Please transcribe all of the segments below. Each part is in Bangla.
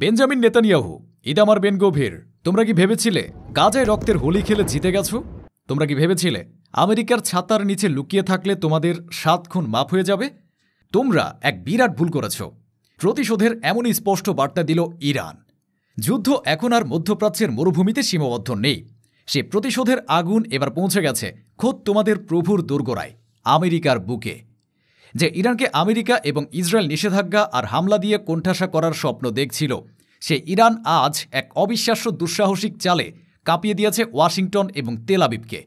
বেঞ্জামিন নেতানিয়াহু, ইতামার বেন গভির, তোমরা কি ভেবেছিলে গাজায় রক্তের হোলি খেলে জিতে গেছো? তোমরা কি ভেবেছিলে আমেরিকার ছাতার নিচে লুকিয়ে থাকলে তোমাদের 7 খুন মাফ হয়ে যাবে? তোমরা এক বিরাট ভুল করেছ। প্রতিশোধের এমনই স্পষ্ট বার্তা দিল ইরান। যুদ্ধ এখন আর মধ্যপ্রাচ্যের মরুভূমিতে সীমাবদ্ধ নেই। সে প্রতিশোধের আগুন এবার পৌঁছে গেছে খোদ তোমাদের প্রভুর দোরগোড়ায়, আমেরিকার বুকে। যে ইরানকে আমেরিকা এবং ইসরায়েল নিষেধাজ্ঞা আর হামলা দিয়ে কোণঠাসা করার স্বপ্ন দেখছিল, সে ইরান আজ এক অবিশ্বাস্য দুঃসাহসিক চালে কাঁপিয়ে দিয়েছে ওয়াশিংটন এবং তেল আবিবকে।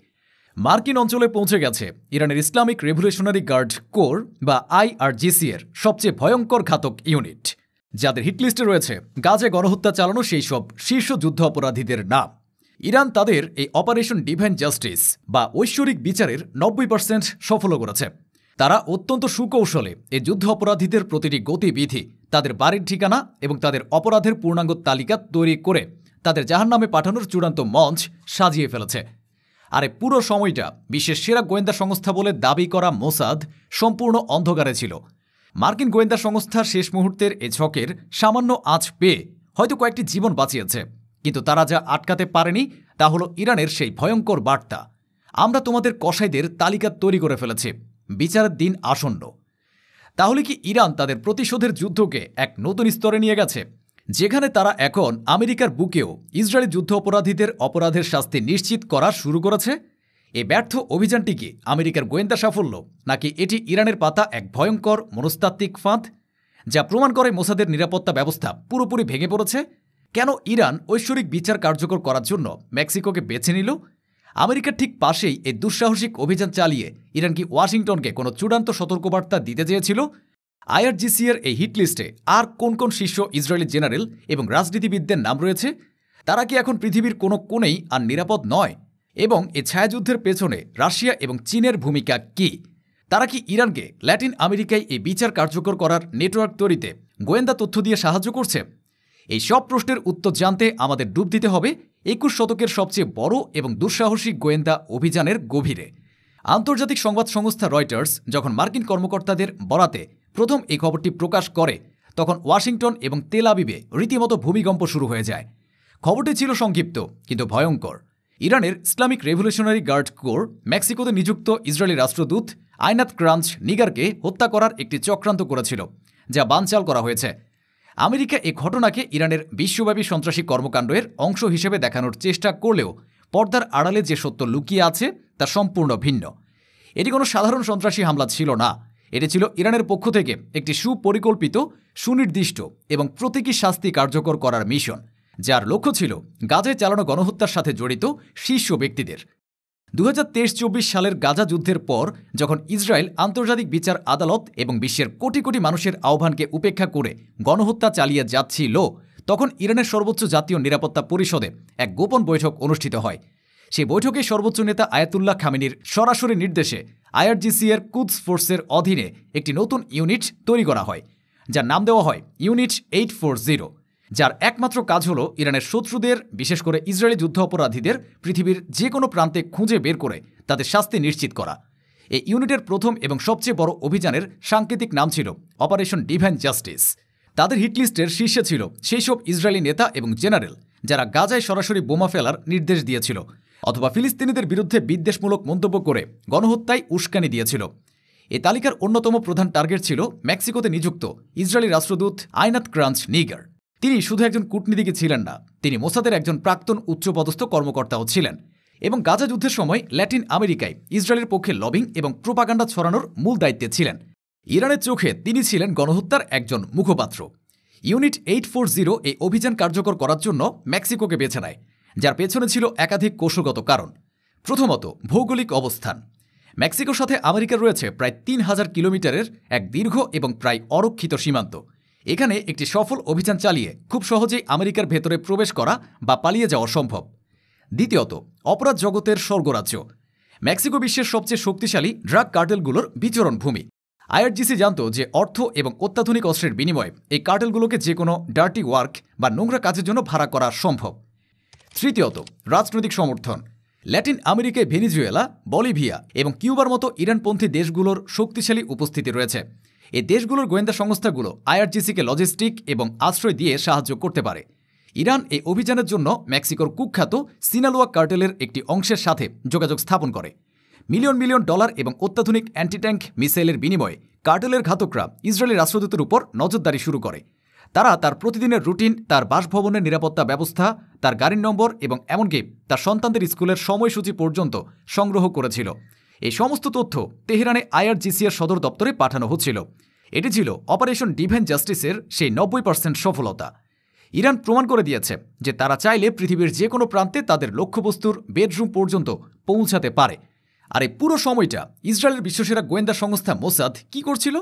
মার্কিন অঞ্চলে পৌঁছে গেছে ইরানের ইসলামিক রেভলিউশনারি গার্ড কোর বা IRGC এর সবচেয়ে ভয়ঙ্কর ঘাতক ইউনিট, যাদের হিটলিস্টে রয়েছে গাজায় গণহত্যা চালানো সেই সব শীর্ষ যুদ্ধ অপরাধীদের নাম। ইরান তাদের এই অপারেশন ডিভাইন জাস্টিস বা ঐশ্বরিক বিচারের 90% সফল করেছে। তারা অত্যন্ত সুকৌশলে এই যুদ্ধ অপরাধীদের প্রতিটি গতিবিধি, তাদের বাড়ির ঠিকানা এবং তাদের অপরাধের পূর্ণাঙ্গ তালিকা তৈরি করে তাদের জাহান্নামে পাঠানোর চূড়ান্ত মঞ্চ সাজিয়ে ফেলেছে। আর এই পুরো সময়টা বিশ্বের সেরা গোয়েন্দা সংস্থা বলে দাবি করা মোসাদ সম্পূর্ণ অন্ধকারে ছিল। মার্কিন গোয়েন্দা সংস্থা শেষ মুহূর্তের এ ছকের সামান্য আঁচ পেয়ে হয়তো কয়েকটি জীবন বাঁচিয়েছে, কিন্তু তারা যা আটকাতে পারেনি তা হলো ইরানের সেই ভয়ঙ্কর বার্তা, আমরা তোমাদের কসাইদের তালিকা তৈরি করে ফেলেছি, বিচারের দিন আসন্ন। তাহলে কি ইরান তাদের প্রতিশোধের যুদ্ধকে এক নতুন স্তরে নিয়ে গেছে, যেখানে তারা এখন আমেরিকার বুকেও ইসরায়েলি যুদ্ধ অপরাধীদের অপরাধের শাস্তি নিশ্চিত করা শুরু করেছে? এই ব্যর্থ অভিযানটি কি আমেরিকার গোয়েন্দা সাফল্য, নাকি এটি ইরানের পাতা এক ভয়ঙ্কর মনস্তাত্ত্বিক ফাঁদ, যা প্রমাণ করে মোসাদের নিরাপত্তা ব্যবস্থা পুরোপুরি ভেঙে পড়েছে? কেন ইরান ঐশ্বরিক বিচার কার্যকর করার জন্য মেক্সিকোকে বেছে নিল? আমেরিকার ঠিক পাশেই এই দুঃসাহসিক অভিযান চালিয়ে ইরান কি ওয়াশিংটনকে কোনো চূড়ান্ত সতর্কবার্তা দিতে চেয়েছিল? IRGC এর এই হিটলিস্টে আর কোন কোন শীর্ষ ইসরায়েলি জেনারেল এবং রাজনীতিবিদদের নাম রয়েছে? তারা কি এখন পৃথিবীর কোনো কোণেই আর নিরাপদ নয়? এবং এই ছায়াযুদ্ধের পেছনে রাশিয়া এবং চীনের ভূমিকা কি? তারা কি ইরানকে ল্যাটিন আমেরিকায় এই বিচার কার্যকর করার নেটওয়ার্ক তৈরিতে গোয়েন্দা তথ্য দিয়ে সাহায্য করছে? এই সব প্রশ্নের উত্তর জানতে আমাদের ডুব দিতে হবে 21 শতকের সবচেয়ে বড় এবং দুঃসাহসিক গোয়েন্দা অভিযানের গভীরে। আন্তর্জাতিক সংবাদ সংস্থা রয়টার্স যখন মার্কিন কর্মকর্তাদের বরাতে প্রথম এই খবরটি প্রকাশ করে, তখন ওয়াশিংটন এবং তেল আবিবে রীতিমতো ভূমিকম্প শুরু হয়ে যায়। খবরটি ছিল সংক্ষিপ্ত কিন্তু ভয়ঙ্কর। ইরানের ইসলামিক রেভলিউশনারি গার্ড কোর মেক্সিকোতে নিযুক্ত ইসরায়েলি রাষ্ট্রদূত আইনাত ক্রাঞ্চ নিগারকে হত্যা করার একটি চক্রান্ত করেছিল, যা বানচাল করা হয়েছে। আমেরিকা এই ঘটনাকে ইরানের বিশ্বব্যাপী সন্ত্রাসী কর্মকাণ্ডের অংশ হিসেবে দেখানোর চেষ্টা করলেও পর্দার আড়ালে যে সত্য লুকিয়ে আছে তা সম্পূর্ণ ভিন্ন। এটি কোনো সাধারণ সন্ত্রাসী হামলা ছিল না, এটি ছিল ইরানের পক্ষ থেকে একটি সুপরিকল্পিত, সুনির্দিষ্ট এবং প্রতীকী শাস্তি কার্যকর করার মিশন, যার লক্ষ্য ছিল গাজায় চালানো গণহত্যার সাথে জড়িত শীর্ষ ব্যক্তিদের। 2023-24 সালের গাজা যুদ্ধের পর যখন ইসরায়েল আন্তর্জাতিক বিচার আদালত এবং বিশ্বের কোটি কোটি মানুষের আহ্বানকে উপেক্ষা করে গণহত্যা চালিয়ে যাচ্ছিল, তখন ইরানের সর্বোচ্চ জাতীয় নিরাপত্তা পরিষদে এক গোপন বৈঠক অনুষ্ঠিত হয়। সেই বৈঠকে সর্বোচ্চ নেতা আয়াতুল্লাহ খামেনির সরাসরি নির্দেশে IRGC এর কুদস ফোর্সের অধীনে একটি নতুন ইউনিট তৈরি করা হয়, যার নাম দেওয়া হয় ইউনিট 840, যার একমাত্র কাজ হল ইরানের শত্রুদের, বিশেষ করে ইসরায়েলি যুদ্ধ অপরাধীদের পৃথিবীর যে কোনো প্রান্তে খুঁজে বের করে তাদের শাস্তি নিশ্চিত করা। এই ইউনিটের প্রথম এবং সবচেয়ে বড় অভিযানের সাংকেতিক নাম ছিল অপারেশন ডিভাইন জাস্টিস। তাদের হিটলিস্টের শীর্ষে ছিল সেই সব ইসরায়েলি নেতা এবং জেনারেল যারা গাজায় সরাসরি বোমা ফেলার নির্দেশ দিয়েছিল অথবা ফিলিস্তিনিদের বিরুদ্ধে বিদ্বেষমূলক মন্তব্য করে গণহত্যায় উস্কানি দিয়েছিল। এই তালিকার অন্যতম প্রধান টার্গেট ছিল মেক্সিকোতে নিযুক্ত ইসরায়েলি রাষ্ট্রদূত আইনাত ক্রাঞ্চ নিগার। তিনি শুধু একজন কূটনীতিকই ছিলেন না, তিনি মোসাদের একজন প্রাক্তন উচ্চপদস্থ কর্মকর্তাও ছিলেন এবং গাজা যুদ্ধের সময় ল্যাটিন আমেরিকায় ইসরায়েলের পক্ষে লবিং এবং প্রোপাগান্ডা ছড়ানোর মূল দায়িত্বে ছিলেন। ইরানের চোখে তিনি ছিলেন গণহত্যার একজন মুখপাত্র। ইউনিট 840 এই অভিযান কার্যকর করার জন্য মেক্সিকোকে বেছে নেয়, যার পেছনে ছিল একাধিক কৌশলগত কারণ। প্রথমত, ভৌগোলিক অবস্থান। মেক্সিকোর সাথে আমেরিকার রয়েছে প্রায় 3000 কিলোমিটারের এক দীর্ঘ এবং প্রায় অরক্ষিত সীমান্ত। এখানে একটি সফল অভিযান চালিয়ে খুব সহজেই আমেরিকার ভেতরে প্রবেশ করা বা পালিয়ে যাওয়া সম্ভব। দ্বিতীয়ত, অপরাধ জগতের স্বর্গরাজ্য। মেক্সিকো বিশ্বের সবচেয়ে শক্তিশালী ড্রাগ কার্টেলগুলোর বিচরণ ভূমি। IRGC জানত যে অর্থ এবং অত্যাধুনিক অস্ত্রের বিনিময়ে এই কার্টেলগুলোকে যে কোনো ডার্টি ওয়ার্ক বা নোংরা কাজের জন্য ভাড়া করা সম্ভব। তৃতীয়ত, রাজনৈতিক সমর্থন। ল্যাটিন আমেরিকায় ভেনিজুয়েলা, বলিভিয়া এবং কিউবার মতো ইরানপন্থী দেশগুলোর শক্তিশালী উপস্থিতি রয়েছে। এই দেশগুলোর গোয়েন্দা সংস্থাগুলো আইআরজিসিকে লজিস্টিক এবং আশ্রয় দিয়ে সাহায্য করতে পারে। ইরান এই অভিযানের জন্য মেক্সিকোর কুখ্যাত সিনালোয়া কার্টেলের একটি অংশের সাথে যোগাযোগ স্থাপন করে। মিলিয়ন মিলিয়ন ডলার এবং অত্যাধুনিক অ্যান্টিট্যাঙ্ক মিসাইলের বিনিময়ে কার্টেলের ঘাতকরা ইসরায়েলি রাষ্ট্রদূতের উপর নজরদারি শুরু করে। তারা তার প্রতিদিনের রুটিন, তার বাসভবনের নিরাপত্তা ব্যবস্থা, তার গাড়ির নম্বর এবং এমনকি তার সন্তানদের স্কুলের সময়সূচি পর্যন্ত সংগ্রহ করেছিল। এই সমস্ত তথ্য তেহরানে আইআরজিসির সদর দপ্তরে পাঠানো হচ্ছিল। এটি ছিল অপারেশন ডিভাইন জাস্টিসের সেই 90% সফলতা। ইরান প্রমাণ করে দিয়েছে যে তারা চাইলে পৃথিবীর যে কোনো প্রান্তে তাদের লক্ষ্যবস্তুর বেডরুম পর্যন্ত পৌঁছাতে পারে। আর এই পুরো সময়টা ইসরায়েলের বিশ্বসেরা গোয়েন্দা সংস্থা মোসাদ কি করছিল?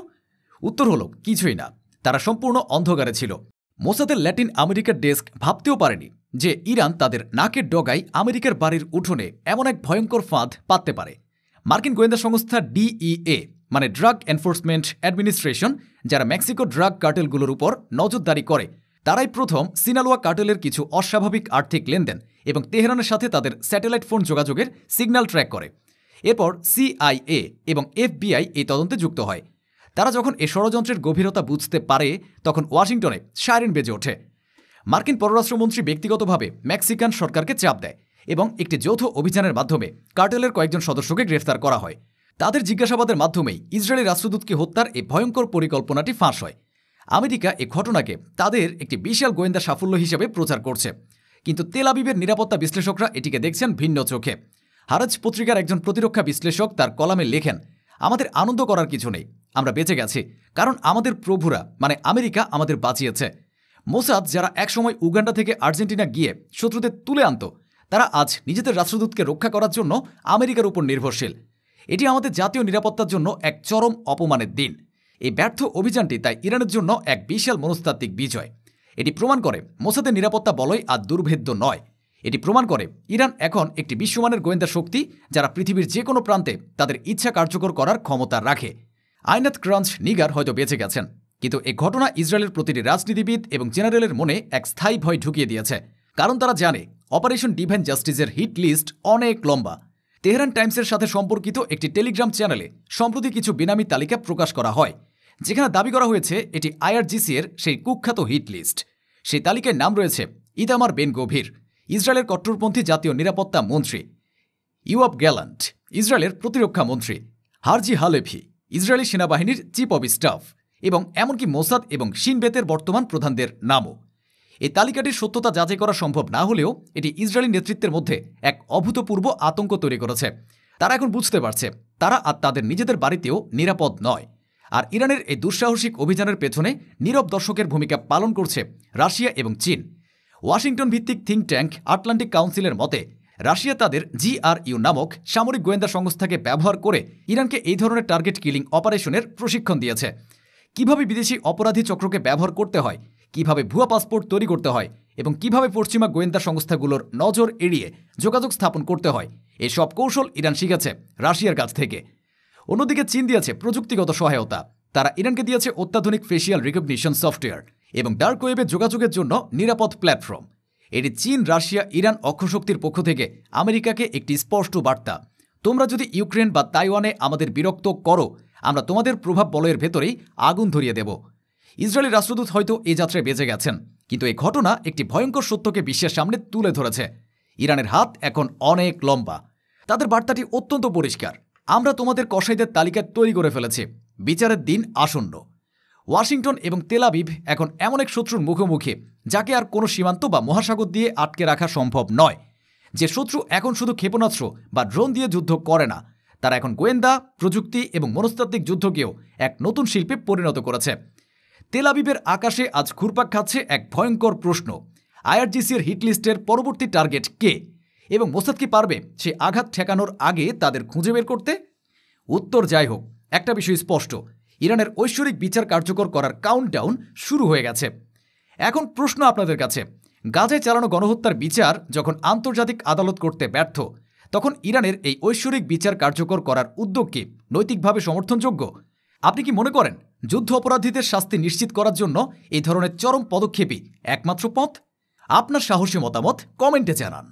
উত্তর হলো কিছুই না। তারা সম্পূর্ণ অন্ধকারে ছিল। মোসাদের ল্যাটিন আমেরিকার ডেস্ক ভাবতেও পারেনি যে ইরান তাদের নাকের ডগায় আমেরিকার বাড়ির উঠোনে এমন এক ভয়ঙ্কর ফাঁদ পাততে পারে। মার্কিন গোয়েন্দা সংস্থা ডিইএ মানে ড্রাগ এনফোর্সমেন্ট অ্যাডমিনিস্ট্রেশন, যারা মেক্সিকো ড্রাগ কার্টেলগুলোর উপর নজরদারি করে, তারাই প্রথম সিনালোয়া কার্টেলের কিছু অস্বাভাবিক আর্থিক লেনদেন এবং তেহরানের সাথে তাদের স্যাটেলাইট ফোন যোগাযোগের সিগন্যাল ট্র্যাক করে। এরপর সিআইএ এবং এফবিআই এই তদন্তে যুক্ত হয়। তারা যখন এ ষড়যন্ত্রের গভীরতা বুঝতে পারে, তখন ওয়াশিংটনে সাইরেন বেজে ওঠে। মার্কিন পররাষ্ট্রমন্ত্রী ব্যক্তিগতভাবে মেক্সিকান সরকারকে চাপ দেয় এবং একটি যৌথ অভিযানের মাধ্যমে কার্টেলের কয়েকজন সদস্যকে গ্রেফতার করা হয়। তাদের জিজ্ঞাসাবাদের মাধ্যমেই ইসরায়েলি রাষ্ট্রদূতকে হত্যার এই ভয়ঙ্কর পরিকল্পনাটি ফাঁস হয়। আমেরিকা এই ঘটনাকে তাদের একটি বিশাল গোয়েন্দা সাফল্য হিসেবে প্রচার করছে, কিন্তু তেল আবিবের নিরাপত্তা বিশ্লেষকরা এটিকে দেখছেন ভিন্ন চোখে। হারাজ পত্রিকার একজন প্রতিরক্ষা বিশ্লেষক তার কলামে লেখেন, আমাদের আনন্দ করার কিছু নেই, আমরা বেঁচে গেছি কারণ আমাদের প্রভুরা মানে আমেরিকা আমাদের বাঁচিয়েছে। মোসাদ, যারা একসময় উগান্ডা থেকে আর্জেন্টিনা গিয়ে শত্রুদের তুলে আনত, তারা আজ নিজেদের রাষ্ট্রদূতকে রক্ষা করার জন্য আমেরিকার উপর নির্ভরশীল। এটি আমাদের জাতীয় নিরাপত্তার জন্য এক চরম অপমানের দিন। এই ব্যর্থ অভিযানটি তাই ইরানের জন্য এক বিশাল মনস্তাত্ত্বিক বিজয়। এটি প্রমাণ করে মোসাদের নিরাপত্তা বলয় আর দুর্ভেদ্য নয়। এটি প্রমাণ করে ইরান এখন একটি বিশ্বমানের গোয়েন্দা শক্তি, যারা পৃথিবীর যে কোনো প্রান্তে তাদের ইচ্ছা কার্যকর করার ক্ষমতা রাখে। আইনাত ক্রাঞ্চ নিগার হয়তো বেঁচে গেছেন, কিন্তু এই ঘটনা ইসরায়েলের প্রতিটি রাজনীতিবিদ এবং জেনারেলের মনে এক স্থায়ী ভয় ঢুকিয়ে দিয়েছে, কারণ তারা জানে অপারেশন ডিভাইন জাস্টিসের হিট লিস্ট অনেক লম্বা। তেহরান টাইমসের সাথে সম্পর্কিত একটি টেলিগ্রাম চ্যানেলে সম্প্রতি কিছু বেনামি তালিকা প্রকাশ করা হয়, যেখানে দাবি করা হয়েছে এটি আইআরজিসি-এর সেই কুখ্যাত হিট লিস্ট। সেই তালিকায় নাম রয়েছে ইতামার বেন গভির, ইসরায়েলের কট্টরপন্থী জাতীয় নিরাপত্তা মন্ত্রী; ইউআব গ্যালান্ট, ইসরায়েলের প্রতিরক্ষা মন্ত্রী; হারজি হালেভি, ইসরায়েলি সেনাবাহিনীর চিফ অব স্টাফ, এবং এমনকি মোসাদ এবং শিন বেতের বর্তমান প্রধানদের নামও। এই তালিকাটির সত্যতা যাচাই করা সম্ভব না হলেও এটি ইসরায়েলি নেতৃত্বের মধ্যে এক অভূতপূর্ব আতঙ্ক তৈরি করেছে। তারা এখন বুঝতে পারছে তারা আর তাদের নিজেদের বাড়িতেও নিরাপদ নয়। আর ইরানের এই দুঃসাহসিক অভিযানের পেছনে নীরব দর্শকের ভূমিকা পালন করছে রাশিয়া এবং চীন। ওয়াশিংটন ভিত্তিক থিঙ্ক ট্যাঙ্ক আটলান্টিক কাউন্সিলের মতে, রাশিয়া তাদের GRU নামক সামরিক গোয়েন্দা সংস্থাকে ব্যবহার করে ইরানকে এই ধরনের টার্গেট কিলিং অপারেশনের প্রশিক্ষণ দিয়েছে। কিভাবে বিদেশি অপরাধী চক্রকে ব্যবহার করতে হয়, কিভাবে ভুয়া পাসপোর্ট তৈরি করতে হয় এবং কিভাবে পশ্চিমা গোয়েন্দা সংস্থাগুলোর নজর এড়িয়ে যোগাযোগ স্থাপন করতে হয়, এই সব কৌশল ইরান শিখেছে রাশিয়ার কাছ থেকে। অন্যদিকে চীন দিয়েছে প্রযুক্তিগত সহায়তা। তারা ইরানকে দিয়েছে অত্যাধুনিক ফেসিয়াল রিকগনিশন সফটওয়্যার এবং ডার্ক ওয়েবে যোগাযোগের জন্য নিরাপদ প্ল্যাটফর্ম। এটি চীন, রাশিয়া, ইরান অক্ষশক্তির পক্ষ থেকে আমেরিকাকে একটি স্পষ্ট বার্তা, তোমরা যদি ইউক্রেন বা তাইওয়ানে আমাদের বিরক্ত করো, আমরা তোমাদের প্রভাব বলয়ের ভেতরেই আগুন ধরিয়ে দেব। ইসরায়েলি রাষ্ট্রদূত হয়তো এই যাত্রায় বেঁচে গেছেন, কিন্তু এই ঘটনা একটি ভয়ঙ্কর সত্যকে বিশ্বের সামনে তুলে ধরেছে। ইরানের হাত এখন অনেক লম্বা। তাদের বার্তাটি অত্যন্ত পরিষ্কার, আমরা তোমাদের কসাইদের তালিকা তৈরি করে ফেলেছি, বিচারের দিন আসন্ন। ওয়াশিংটন এবং তেল আবিব এখন এমন এক শত্রুর মুখোমুখি যাকে আর কোনো সীমান্ত বা মহাসাগর দিয়ে আটকে রাখা সম্ভব নয়। যে শত্রু এখন শুধু ক্ষেপণাস্ত্র বা ড্রোন দিয়ে যুদ্ধ করে না, তারা এখন গোয়েন্দা, প্রযুক্তি এবং মনস্তাত্ত্বিক যুদ্ধকেও এক নতুন শিল্পে পরিণত করেছে। তেল আবিবের আকাশে আজ ঘুরপাক খাচ্ছে এক ভয়ঙ্কর প্রশ্ন, আইআরজিসির হিটলিস্টের পরবর্তী টার্গেট কে, এবং মোসাদ কি পারবে সে আঘাত ঠেকানোর আগে তাদের খুঁজে বের করতে? উত্তর যাই হোক, একটা বিষয় স্পষ্ট, ইরানের ঐশ্বরিক বিচার কার্যকর করার কাউন্টডাউন শুরু হয়ে গেছে। এখন প্রশ্ন আপনাদের কাছে, গাজায় চালানো গণহত্যার বিচার যখন আন্তর্জাতিক আদালত করতে ব্যর্থ, তখন ইরানের এই ঐশ্বরিক বিচার কার্যকর করার উদ্যোগ কি নৈতিকভাবে সমর্থনযোগ্য? আপনি কি মনে করেন যুদ্ধ অপরাধীদের শাস্তি নিশ্চিত করার জন্য এই ধরনের চরম পদক্ষেপই একমাত্র পথ? আপনার সাহসী মতামত কমেন্টে জানান।